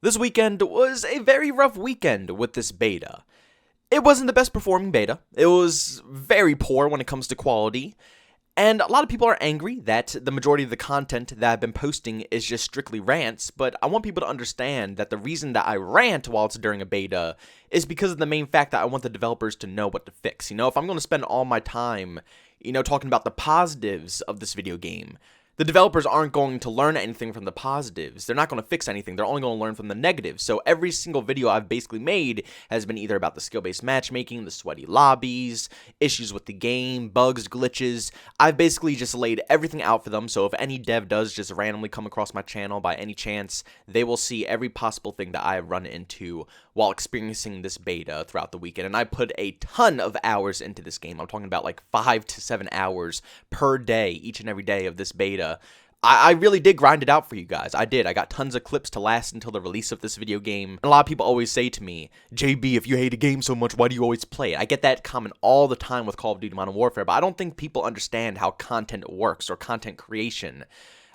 This weekend was a very rough weekend with this beta. It wasn't the best performing beta. It was very poor when it comes to quality. And a lot of people are angry that the majority of the content that I've been posting is just strictly rants, but I want people to understand that the reason that I rant while it's during a beta is because of the main fact that I want the developers to know what to fix. If I'm going to spend all my time, talking about the positives of this video game, the developers aren't going to learn anything from the positives. They're not going to fix anything. They're only going to learn from the negatives. So every single video I've basically made has been either about the skill-based matchmaking, the sweaty lobbies, issues with the game, bugs, glitches. I've basically just laid everything out for them. So if any dev does just randomly come across my channel by any chance, they will see every possible thing that I have run into while experiencing this beta throughout the weekend. And I put a ton of hours into this game. I'm talking about like 5 to 7 hours per day, each and every day of this beta. I really did grind it out for you guys. I did. I got tons of clips to last until the release of this video game. And a lot of people always say to me, JB, if you hate a game so much, why do you always play it? I get that comment all the time with Call of Duty Modern Warfare, but I don't think people understand how content works or content creation.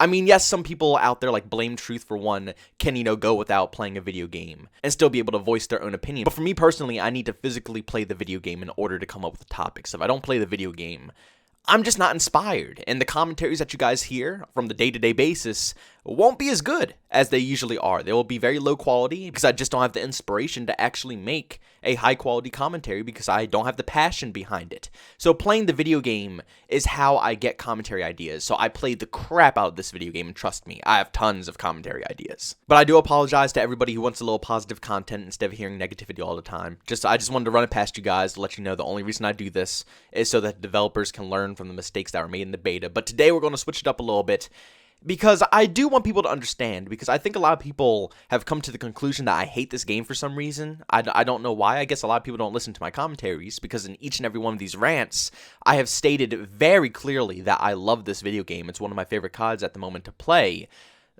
I mean, yes, some people out there, like Blame Truth for one, can, go without playing a video game and still be able to voice their own opinion. But for me personally, I need to physically play the video game in order to come up with topics. If I don't play the video game, I'm just not inspired, and the commentaries that you guys hear from the day-to-day basis won't be as good as they usually are. They will be very low quality because I just don't have the inspiration to actually make a high-quality commentary because I don't have the passion behind it. So playing the video game is how I get commentary ideas. So I played the crap out of this video game, and trust me, I have tons of commentary ideas. But I do apologize to everybody who wants a little positive content instead of hearing negativity all the time. I just wanted to run it past you guys to let you know the only reason I do this is so that developers can learn from the mistakes that were made in the beta. But today we're going to switch it up a little bit because I do want people to understand, because I think a lot of people have come to the conclusion that I hate this game for some reason. I don't know why. I guess a lot of people don't listen to my commentaries because in each and every one of these rants, I have stated very clearly that I love this video game. It's one of my favorite CODs at the moment to play.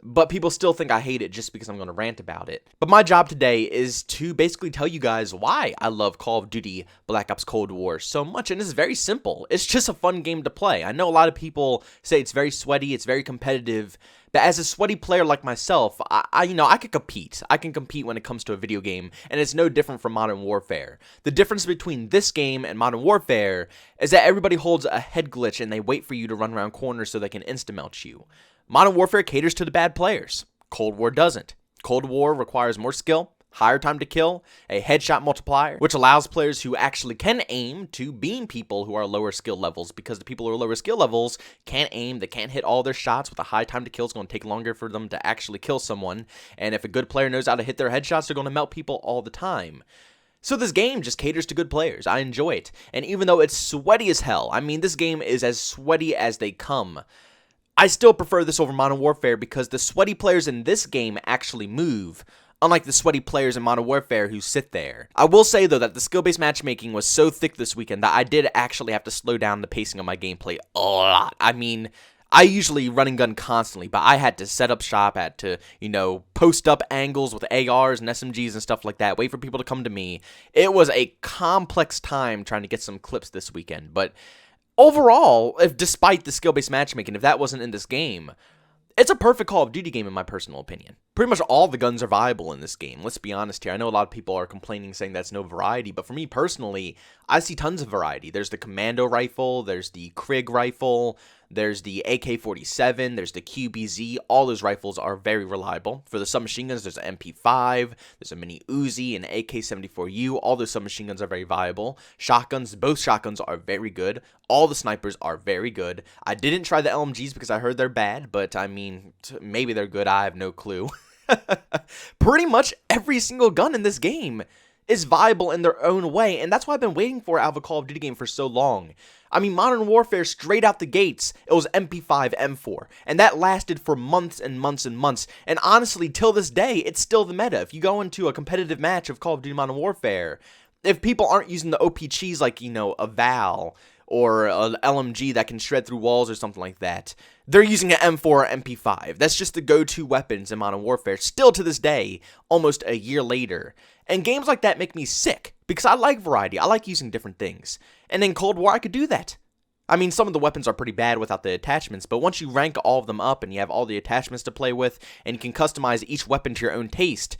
But people still think I hate it just because I'm going to rant about it. But my job today is to basically tell you guys why I love Call of Duty Black Ops Cold War so much. And it's very simple. It's just a fun game to play. I know a lot of people say it's very sweaty, it's very competitive. But as a sweaty player like myself, I can compete. I can compete when it comes to a video game, and it's no different from Modern Warfare. The difference between this game and Modern Warfare is that everybody holds a head glitch and they wait for you to run around corners so they can insta-melt you. Modern Warfare caters to the bad players. Cold War doesn't. Cold War requires more skill, higher time to kill, a headshot multiplier, which allows players who actually can aim to beam people who are lower skill levels, because the people who are lower skill levels can't aim, they can't hit all their shots. With a high time to kill, it's going to take longer for them to actually kill someone, and if a good player knows how to hit their headshots, they're going to melt people all the time. So this game just caters to good players. I enjoy it, and even though it's sweaty as hell, I mean, this game is as sweaty as they come, I still prefer this over Modern Warfare because the sweaty players in this game actually move, unlike the sweaty players in Modern Warfare who sit there. I will say, though, that the skill-based matchmaking was so thick this weekend that I did actually have to slow down the pacing of my gameplay a lot. I mean, I usually run and gun constantly, but I had to set up shop, had to, post up angles with ARs and SMGs and stuff like that, wait for people to come to me. It was a complex time trying to get some clips this weekend, but overall, despite the skill-based matchmaking, if that wasn't in this game, it's a perfect Call of Duty game in my personal opinion. Pretty much all the guns are viable in this game. Let's be honest here. I know a lot of people are complaining saying that's no variety, but for me personally, I see tons of variety. There's the Commando rifle, there's the Krig rifle, there's the AK-47, there's the QBZ. All those rifles are very reliable. For the submachine guns, there's an MP5, there's a Mini Uzi, and AK-74U. All those submachine guns are very viable. Shotguns, both shotguns are very good. All the snipers are very good. I didn't try the LMGs because I heard they're bad, but I mean, maybe they're good. I have no clue. Pretty much every single gun in this game is viable in their own way, and that's why I've been waiting for out of a Call of Duty game for so long. I mean, Modern Warfare, straight out the gates, it was MP5, M4, and that lasted for months and months and months, and honestly, till this day, it's still the meta. If you go into a competitive match of Call of Duty Modern Warfare, if people aren't using the OP cheese like, a Val, or an LMG that can shred through walls or something like that, they're using an M4 or MP5. That's just the go-to weapons in Modern Warfare, still to this day, almost a year later. And games like that make me sick, because I like variety. I like using different things. And in Cold War, I could do that. I mean, some of the weapons are pretty bad without the attachments, but once you rank all of them up and you have all the attachments to play with, and you can customize each weapon to your own taste,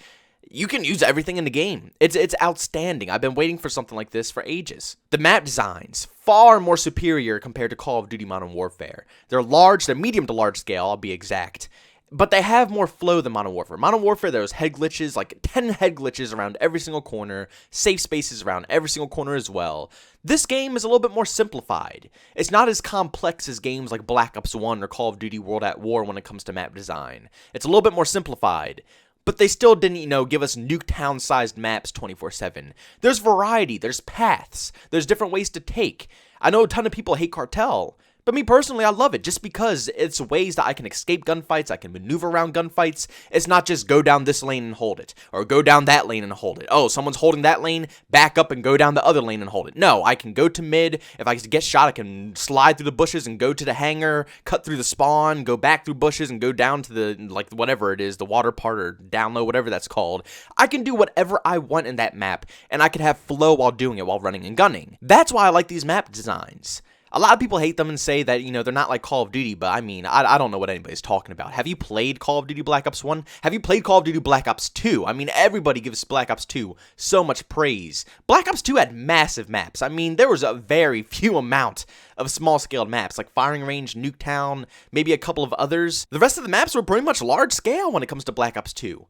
you can use everything in the game. It's outstanding. I've been waiting for something like this for ages. The map designs, far more superior compared to Call of Duty Modern Warfare. They're large, they're medium to large scale, I'll be exact. But they have more flow than Modern Warfare. Modern Warfare, there's head glitches, like 10 head glitches around every single corner, safe spaces around every single corner as well. This game is a little bit more simplified. It's not as complex as games like Black Ops 1 or Call of Duty World at War when it comes to map design. It's a little bit more simplified. But they still didn't, give us Nuketown-sized maps 24/7. There's variety, there's paths, there's different ways to take. I know a ton of people hate Cartel, but me personally, I love it just because it's ways that I can escape gunfights, I can maneuver around gunfights. It's not just go down this lane and hold it, or go down that lane and hold it. Oh, someone's holding that lane, back up and go down the other lane and hold it. No, I can go to mid. If I get shot, I can slide through the bushes and go to the hangar, cut through the spawn, go back through bushes and go down to the, whatever it is, the water part or down low, whatever that's called. I can do whatever I want in that map, and I can have flow while doing it, while running and gunning. That's why I like these map designs. A lot of people hate them and say that, they're not like Call of Duty, but I mean, I don't know what anybody's talking about. Have you played Call of Duty Black Ops 1? Have you played Call of Duty Black Ops 2? I mean, everybody gives Black Ops 2 so much praise. Black Ops 2 had massive maps. I mean, there was a very few amount of small-scaled maps, like Firing Range, Nuketown, maybe a couple of others. The rest of the maps were pretty much large-scale when it comes to Black Ops 2.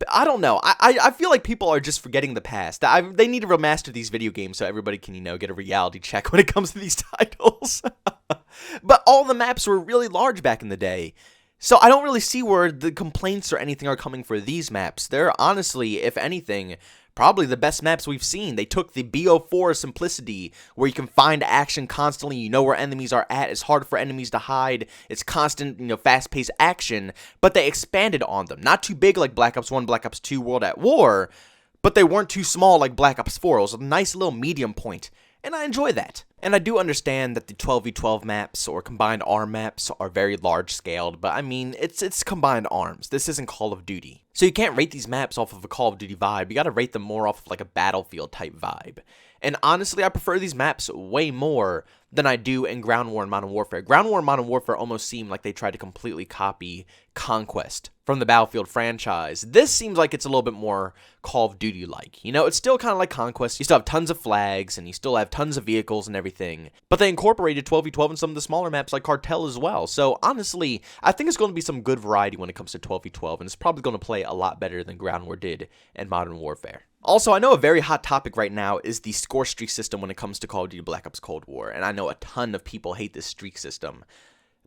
I don't know. I feel like people are just forgetting the past. They need to remaster these video games so everybody can, get a reality check when it comes to these titles. But all the maps were really large back in the day. So I don't really see where the complaints or anything are coming for these maps. They're honestly, if anything, probably the best maps we've seen. They took the BO4 simplicity, where you can find action constantly, you know where enemies are at, it's hard for enemies to hide, it's constant, fast-paced action, but they expanded on them. Not too big like Black Ops 1, Black Ops 2, World at War, but they weren't too small like Black Ops 4. It was a nice little medium point, and I enjoy that. And I do understand that the 12v12 maps or combined arm maps are very large scaled, but I mean, it's combined arms. This isn't Call of Duty. So you can't rate these maps off of a Call of Duty vibe. You gotta rate them more off of like a Battlefield type vibe. And honestly, I prefer these maps way more than I do in Ground War and Modern Warfare. Ground War and Modern Warfare almost seem like they tried to completely copy Conquest from the Battlefield franchise. This seems like it's a little bit more Call of Duty-like. It's still kind of like Conquest. You still have tons of flags, and you still have tons of vehicles and everything. But they incorporated 12v12 in some of the smaller maps like Cartel as well. So honestly, I think it's going to be some good variety when it comes to 12v12, and it's probably going to play a lot better than Ground War did in Modern Warfare. Also, I know a very hot topic right now is the score streak system when it comes to Call of Duty Black Ops Cold War, and I know a ton of people hate this streak system.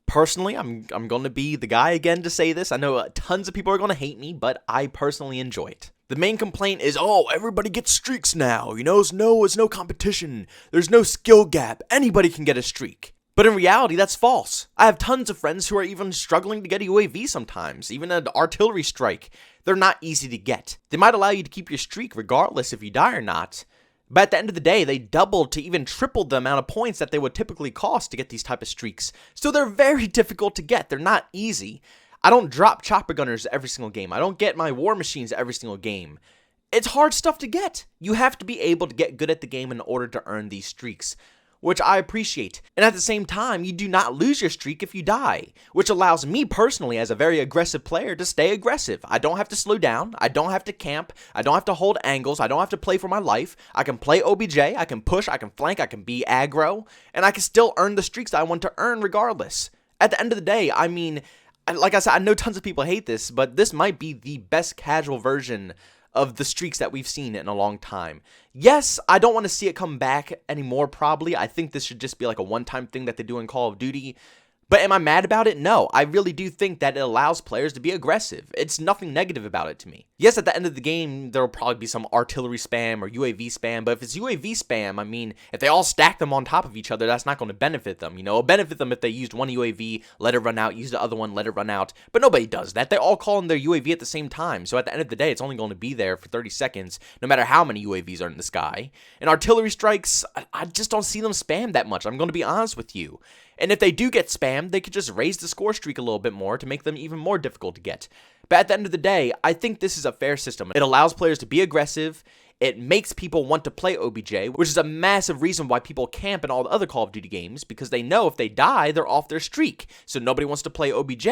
Personally, I'm going to be the guy again to say this. I know tons of people are going to hate me, but I personally enjoy it. The main complaint is, oh, everybody gets streaks now, it's no competition, there's no skill gap, anybody can get a streak. But in reality, that's false. I have tons of friends who are even struggling to get a UAV sometimes, even an artillery strike. They're not easy to get. They might allow you to keep your streak regardless if you die or not, but at the end of the day, they doubled to even tripled the amount of points that they would typically cost to get these type of streaks. So they're very difficult to get. They're not easy. I don't drop chopper gunners every single game. I don't get my war machines every single game. It's hard stuff to get. You have to be able to get good at the game in order to earn these streaks, which I appreciate. And at the same time, you do not lose your streak if you die, which allows me personally as a very aggressive player to stay aggressive. I don't have to slow down, I don't have to camp, I don't have to hold angles, I don't have to play for my life. I can play OBJ, I can push, I can flank, I can be aggro, and I can still earn the streaks that I want to earn regardless. At the end of the day, I mean, like I said, I know tons of people hate this, but this might be the best casual version of the streaks that we've seen in a long time. Yes, I don't want to see it come back anymore, probably. I think this should just be like a one-time thing that they do in Call of Duty. But am I mad about it? No, I really do think that it allows players to be aggressive. It's nothing negative about it to me. Yes, at the end of the game, there will probably be some artillery spam or UAV spam, but if it's UAV spam, I mean, if they all stack them on top of each other, that's not going to benefit them. It'll benefit them if they used one UAV, let it run out, use the other one, let it run out, but nobody does that. They all call in their UAV at the same time, so at the end of the day, it's only going to be there for 30 seconds, no matter how many UAVs are in the sky. And artillery strikes, I just don't see them spam that much, I'm going to be honest with you. And if they do get spammed, they could just raise the score streak a little bit more to make them even more difficult to get. But at the end of the day, I think this is a fair system. It allows players to be aggressive. It makes people want to play OBJ, which is a massive reason why people camp in all the other Call of Duty games, because they know if they die, they're off their streak. So nobody wants to play OBJ,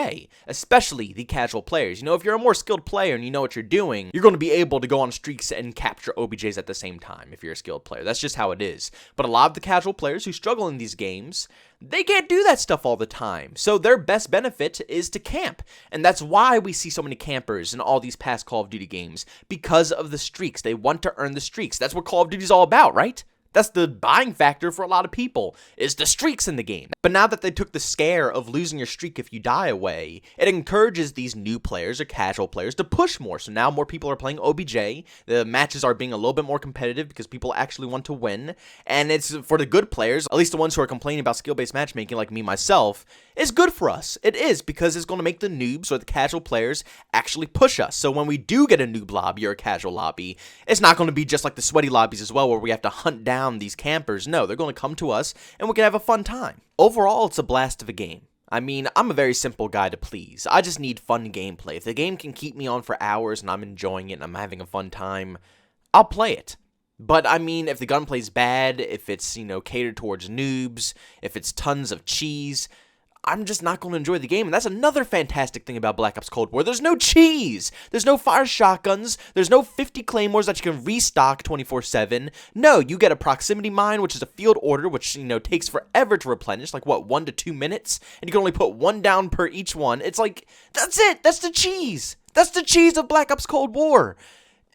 especially the casual players. You know, if you're a more skilled player and you know what you're doing, you're going to be able to go on streaks and capture OBJs at the same time if you're a skilled player. That's just how it is. But a lot of the casual players who struggle in these games, they can't do that stuff all the time. So their best benefit is to camp. And that's why we see so many campers in all these past Call of Duty games, because of the streaks. They want to earn the streaks. That's what Call of Duty is all about, right? That's the buying factor for a lot of people, is the streaks in the game. But now that they took the scare of losing your streak if you die away, it encourages these new players or casual players to push more. So now more people are playing OBJ, the matches are being a little bit more competitive because people actually want to win, and it's for the good players, at least the ones who are complaining about skill-based matchmaking like me myself, it's good for us. It is, because it's going to make the noobs or the casual players actually push us. So when we do get a noob lobby or a casual lobby, it's not going to be just like the sweaty lobbies as well, where we have to hunt down these campers. No, they're going to come to us and we can have a fun time. Overall, it's a blast of a game. I mean, I'm a very simple guy to please. I just need fun gameplay. If the game can keep me on for hours and I'm enjoying it and I'm having a fun time, I'll play it. But, I mean, if the gunplay's bad, if it's, you know, catered towards noobs, if it's tons of cheese, I'm just not going to enjoy the game. And that's another fantastic thing about Black Ops Cold War. There's no cheese. There's no fire shotguns. There's no 50 claymores that you can restock 24/7. No, you get a proximity mine, which is a field order, which, you know, takes forever to replenish, like, what, 1 to 2 minutes? And you can only put 1 down per each one. It's like, that's it. That's the cheese. That's the cheese of Black Ops Cold War.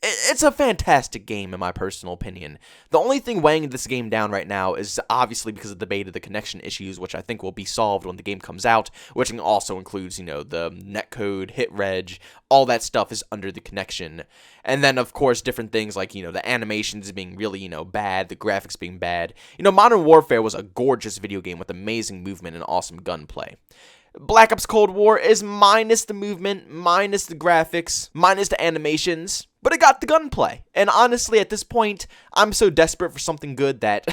It's a fantastic game, in my personal opinion. The only thing weighing this game down right now is obviously because of the beta, the connection issues, which I think will be solved when the game comes out, which also includes, you know, the netcode, hit reg, all that stuff is under the connection. And then, of course, different things like, you know, the animations being really, you know, bad, the graphics being bad. You know, Modern Warfare was a gorgeous video game with amazing movement and awesome gunplay. Black Ops Cold War is minus the movement, minus the graphics, minus the animations, but it got the gunplay. And honestly, at this point, I'm so desperate for something good that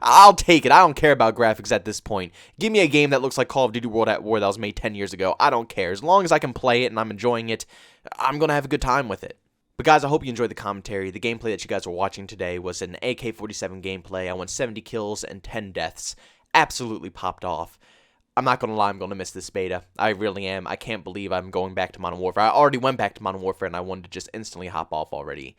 I'll take it. I don't care about graphics at this point. Give me a game that looks like Call of Duty World at War that was made 10 years ago. I don't care. As long as I can play it and I'm enjoying it, I'm going to have a good time with it. But guys, I hope you enjoyed the commentary. The gameplay that you guys were watching today was an AK-47 gameplay. I went 70 kills and 10 deaths. Absolutely popped off. I'm not going to lie, I'm going to miss this beta. I really am. I can't believe I'm going back to Modern Warfare. I already went back to Modern Warfare and I wanted to just instantly hop off already.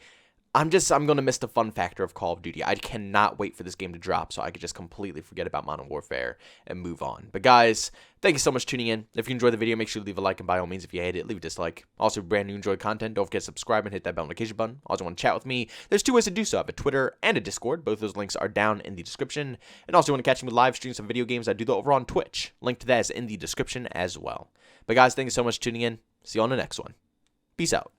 I'm going to miss the fun factor of Call of Duty. I cannot wait for this game to drop so I could just completely forget about Modern Warfare and move on. But guys, thank you so much for tuning in. If you enjoyed the video, make sure to leave a like, and by all means, if you hate it, leave a dislike. Also, if you're brand new, enjoy content, don't forget to subscribe and hit that bell notification button. Also, want to chat with me? There's 2 ways to do so. I have a Twitter and a Discord. Both those links are down in the description. And also, want to catch me with live streams of video games, I do that over on Twitch. Link to that is in the description as well. But guys, thank you so much for tuning in. See you on the next one. Peace out.